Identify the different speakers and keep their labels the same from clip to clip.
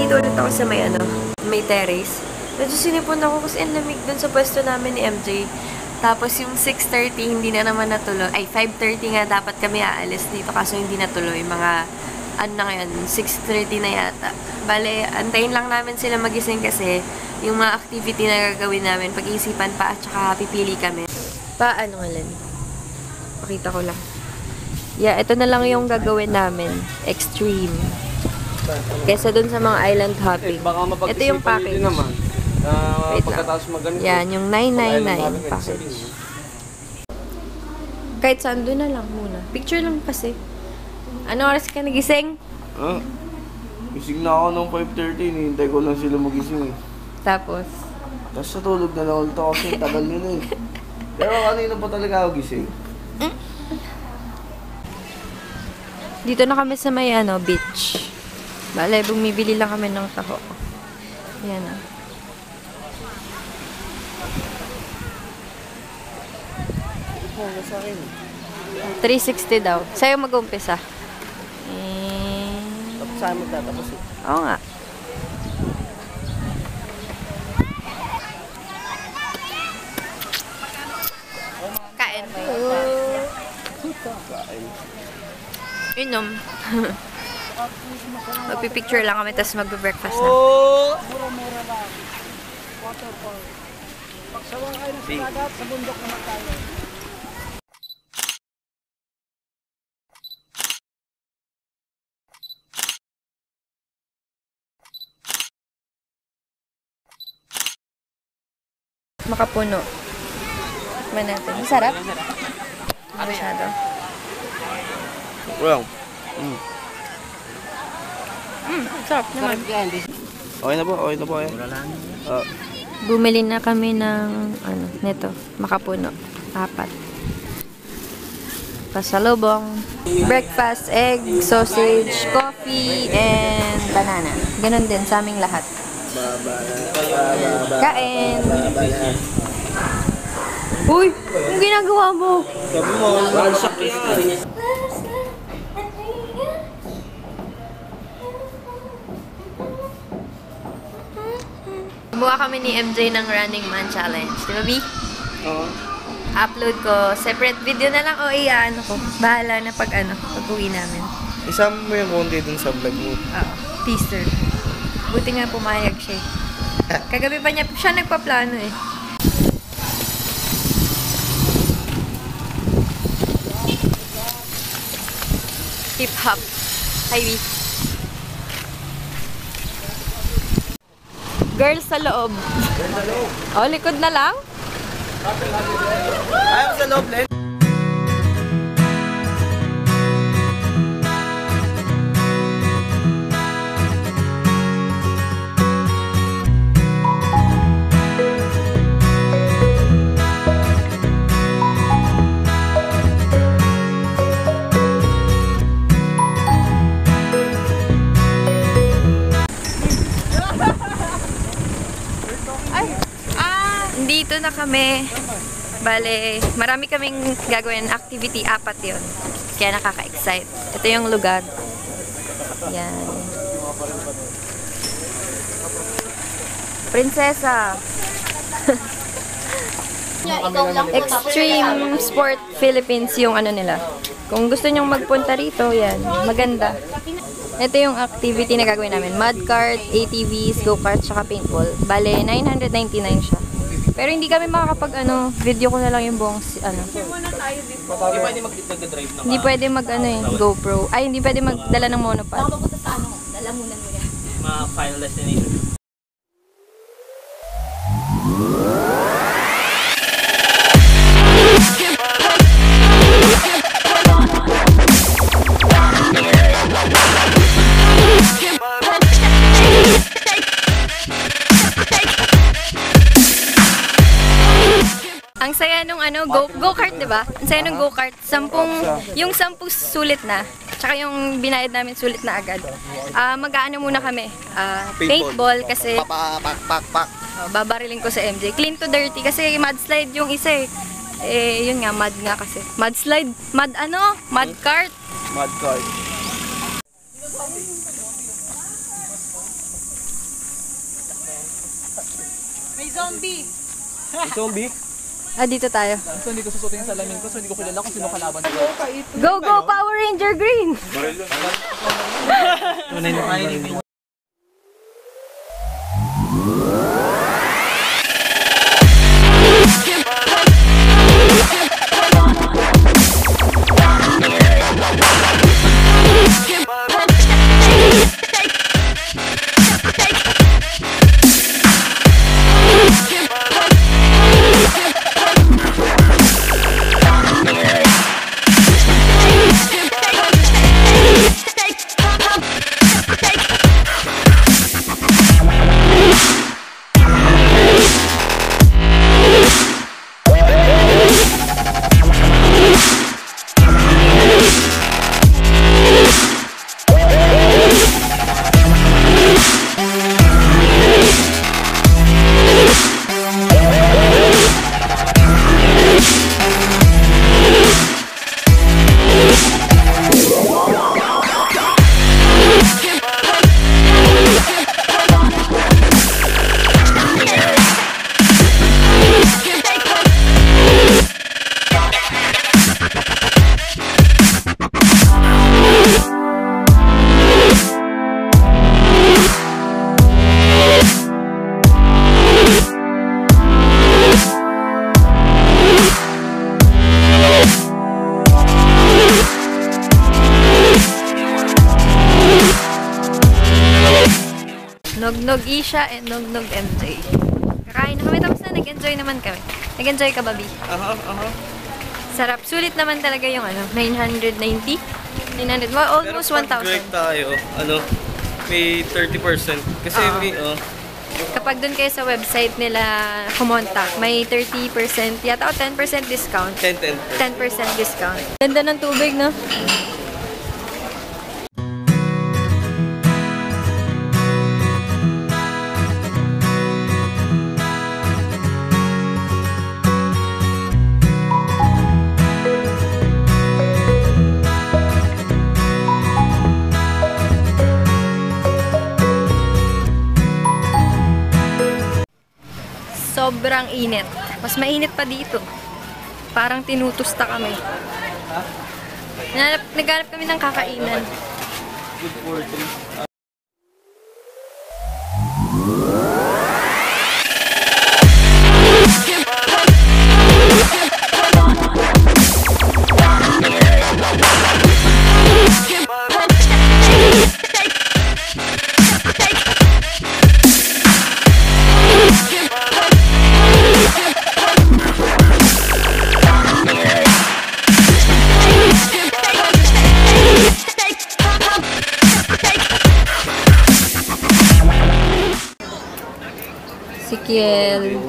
Speaker 1: nandito ulit ako sa may terrace. Medyo sinipon ako kasi ang lamig dun sa pwesto namin ni MJ. Tapos yung 6:30 hindi na naman natuloy. Ay, 5:30 nga dapat kami aalis dito kaso hindi natuloy. Mga, ano na ngayon, 6:30 na yata. Bale, antayin lang namin sila magising kasi yung mga activity na gagawin namin, pag-iisipan pa at saka pipili kami. Paano nga lang? Pakita ko lang. Yeah, ito na lang yung gagawin namin. Extreme. Kesa dun sa mga island hopping. Ito yung package. Wait lang. Yan, yung 999 package. Kahit saan, doon na lang muna. Picture lang kasi. Ano oras ka nagising?
Speaker 2: Gising na ako nung 5:30. Hinihintay ko lang sila magising eh.
Speaker 1: Tapos
Speaker 2: natulog na lang ulit ako kasi tagal nila eh. Pero kanina pa talaga ako gising.
Speaker 1: Dito na kami sa may beach. Bale, bumibili lang kami ng taho. Yan ah.
Speaker 2: Sa akin.
Speaker 1: 360 daw. Sa'yo mag-umpisa.
Speaker 2: Tapos saan magtatapos eh?
Speaker 1: Oo nga. Kain. Inom. Magpipicture lang kami tapos magbe-breakfast na.
Speaker 3: Mura-mura lang. Waterfall. Pagsawang kayo sa dagat, sa bundok naman tayo.
Speaker 1: Makapuno. Tikman natin. Masarap? Masyado.
Speaker 2: Well.
Speaker 1: Sarap naman.
Speaker 2: Okay na po, okay na po.
Speaker 1: Bumili na kami ng, neto, makapuno. 4. Pasalubong. Breakfast, egg, sausage, coffee, and banana. Ganon din sa aming lahat. Kain! Uy! Anong ginagawa mo?
Speaker 2: Sabi mo, ransak yan.
Speaker 1: Gumawa kami ni MJ ng Running Man Challenge. Di ba, B?
Speaker 2: Oo.
Speaker 1: Upload ko. Separate video na lang o ano ko. Bahala na pag-uwi namin.
Speaker 2: Isama mo yung konti dun sa vlog mo.
Speaker 1: Oo. Teaser. Buti nga pumayag siya. Kagabi pa siya nagpaplano eh. Hip-hop. Highway. Girls sa loob. Oh, likod na lang?
Speaker 2: Ayaw sa loob, Len.
Speaker 1: Dito na kami. Bale, marami kaming gagawin activity. 4 yun. Kaya nakaka-excite. Ito yung lugar. Yan. Prinsesa. Extreme Sport Philippines yung nila. Kung gusto nyong magpunta rito, yan. Maganda. Ito yung activity na gagawin namin. Mud cart, ATVs, go-kart, saka paintball. Bale, 999 siya. Pero hindi kami makakapag video ko na lang yung buong
Speaker 2: Hindi pwede mag-drive na.
Speaker 1: Hindi pwede GoPro. Ay, hindi pwede magdala ng monopod.
Speaker 4: Papunta sa lalamunan mo yan.
Speaker 2: Mga final destination.
Speaker 1: Ang saya nung go-kart, 'di ba? Ang saya nung go-kart. Yung 10 sulit na. Tsaka yung binayad namin sulit na agad. Mag-aano muna kami. Paintball kasi
Speaker 2: Pak.
Speaker 1: babariling ko sa MJ. Clean to dirty kasi mudslide yung isa eh. Yun nga, mud nga kasi. Mudslide, mud kart.
Speaker 2: Mud cart. Zombie?
Speaker 1: Ah, dito tayo.
Speaker 5: So hindi ko susutin yung salamin ko, so hindi ko kilala kung sino kalaban ko.
Speaker 1: Go, go, Power Ranger Green! Nog Isha and Nog MJ. Kakain na kami, tapos na nag-enjoy naman kami. Nag-enjoy ka, Babi? Sarap. Sulit naman talaga yung 990? 900, well, almost 1,000.
Speaker 2: Direct tayo, may 30%. Kasi
Speaker 1: Kapag dun kayo sa website nila kumontak, may 30% yata o 10% discount. 10% discount. Ganda ng tubig, no? Sobrang init. Mas mainit pa dito. Parang tinutusta kami. Naghanap kami ng kakainan. Si Kiel.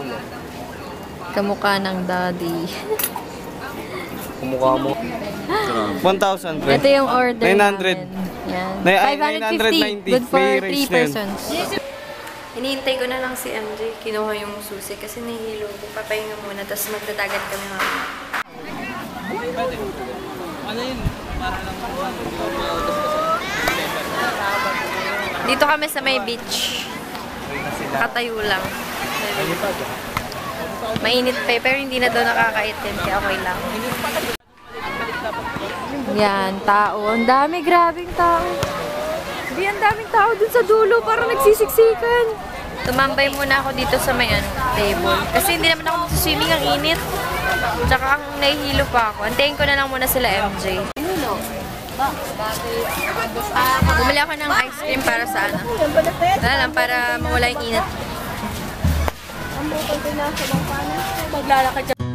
Speaker 1: Kamukha ng daddy.
Speaker 2: Kumukha mo. 1,000.
Speaker 1: Ito yung order
Speaker 2: 900.
Speaker 1: namin. Yan. 550.
Speaker 2: 990.
Speaker 1: Good for
Speaker 2: May
Speaker 1: 3
Speaker 2: raise na yun.
Speaker 1: persons. Hinihintay ko na lang si MJ. Kinuha yung susi kasi nahihilo ko. Papahinga muna, tapos magdadagat kami mamaya.
Speaker 5: Ano yun? Para lang
Speaker 1: Dito kami sa may beach. Nakatayo lang. Mainit pa pero hindi na daw nakakaitim. Kaya okay lang. Yan, tao. Ang dami, grabing tao. Hindi, ang daming tao dun sa dulo. Parang nagsisiksikan. Tumambay muna ako dito sa may table. Kasi hindi naman ako magsiswimming, ang init. Tsaka ang nahihilo pa ako. Antayin ko na lang muna sila MJ. Bumili ako ng ice cream para sa wala lang, para mawala yung init. Maglalakad dyan.